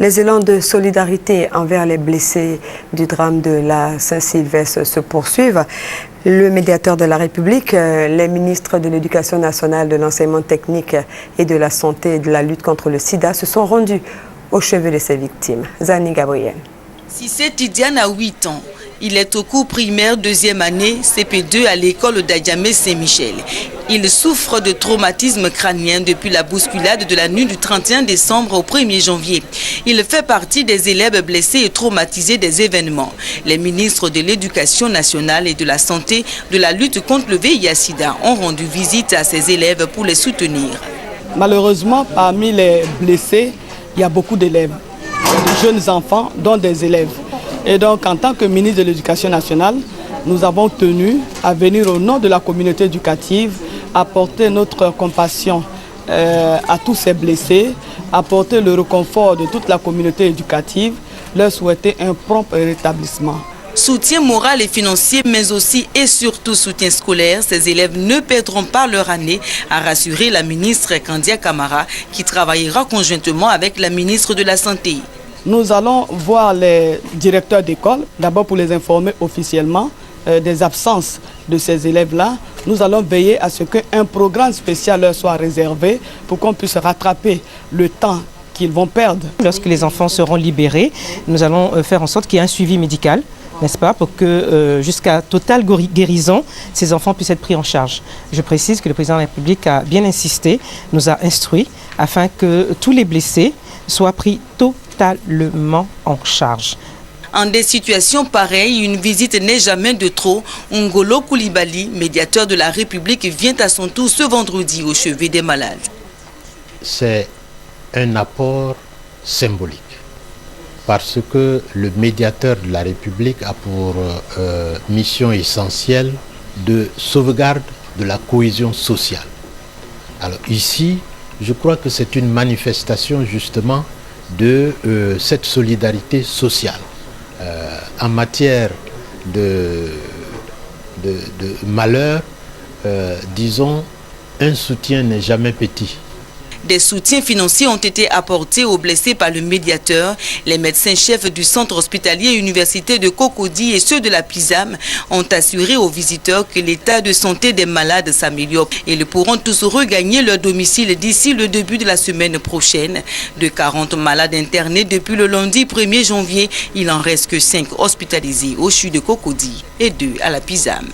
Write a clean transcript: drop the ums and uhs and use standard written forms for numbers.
Les élans de solidarité envers les blessés du drame de la Saint-Sylvestre se poursuivent. Le médiateur de la République, les ministres de l'Éducation nationale, de l'enseignement technique et de la santé et de la lutte contre le sida se sont rendus au chevet de ces victimes. Zani Gabriel. Cissé Tidiane a 8 ans. Il est au cours primaire 2e année CP2 à l'école d'Adjamé Saint-Michel. Il souffre de traumatisme crânien depuis la bousculade de la nuit du 31 décembre au 1er janvier. Il fait partie des élèves blessés et traumatisés des événements. Les ministres de l'Éducation nationale et de la santé, de la lutte contre le VIH-Sida ont rendu visite à ces élèves pour les soutenir. Malheureusement, parmi les blessés, il y a beaucoup d'élèves, de jeunes enfants, dont des élèves. Et donc, en tant que ministre de l'Éducation nationale, nous avons tenu à venir au nom de la communauté éducative, apporter notre compassion à tous ces blessés, apporter le réconfort de toute la communauté éducative, leur souhaiter un prompt rétablissement. Soutien moral et financier, mais aussi et surtout soutien scolaire, ces élèves ne perdront pas leur année, a rassuré la ministre Kandia Camara, qui travaillera conjointement avec la ministre de la Santé. Nous allons voir les directeurs d'école, d'abord pour les informer officiellement des absences de ces élèves-là. Nous allons veiller à ce qu'un programme spécial leur soit réservé pour qu'on puisse rattraper le temps qu'ils vont perdre. Lorsque les enfants seront libérés, nous allons faire en sorte qu'il y ait un suivi médical, n'est-ce pas, pour que jusqu'à totale guérison, ces enfants puissent être pris en charge. Je précise que le président de la République a bien insisté, nous a instruit, afin que tous les blessés soient pris totalement en charge. En des situations pareilles, une visite n'est jamais de trop. Ngolo Koulibaly, médiateur de la République, vient à son tour ce vendredi au chevet des malades. C'est un apport symbolique parce que le médiateur de la République a pour mission essentielle de sauvegarde de la cohésion sociale. Alors ici, je crois que c'est une manifestation justement de cette solidarité sociale. En matière de malheur, disons, un soutien n'est jamais petit. Des soutiens financiers ont été apportés aux blessés par le médiateur. Les médecins-chefs du centre hospitalier universitaire de Cocody et ceux de la PISAM ont assuré aux visiteurs que l'état de santé des malades s'améliore. Ils pourront tous regagner leur domicile d'ici le début de la semaine prochaine. De 40 malades internés depuis le lundi 1er janvier, il en reste que 5 hospitalisés au CHU de Cocody et 2 à la PISAM.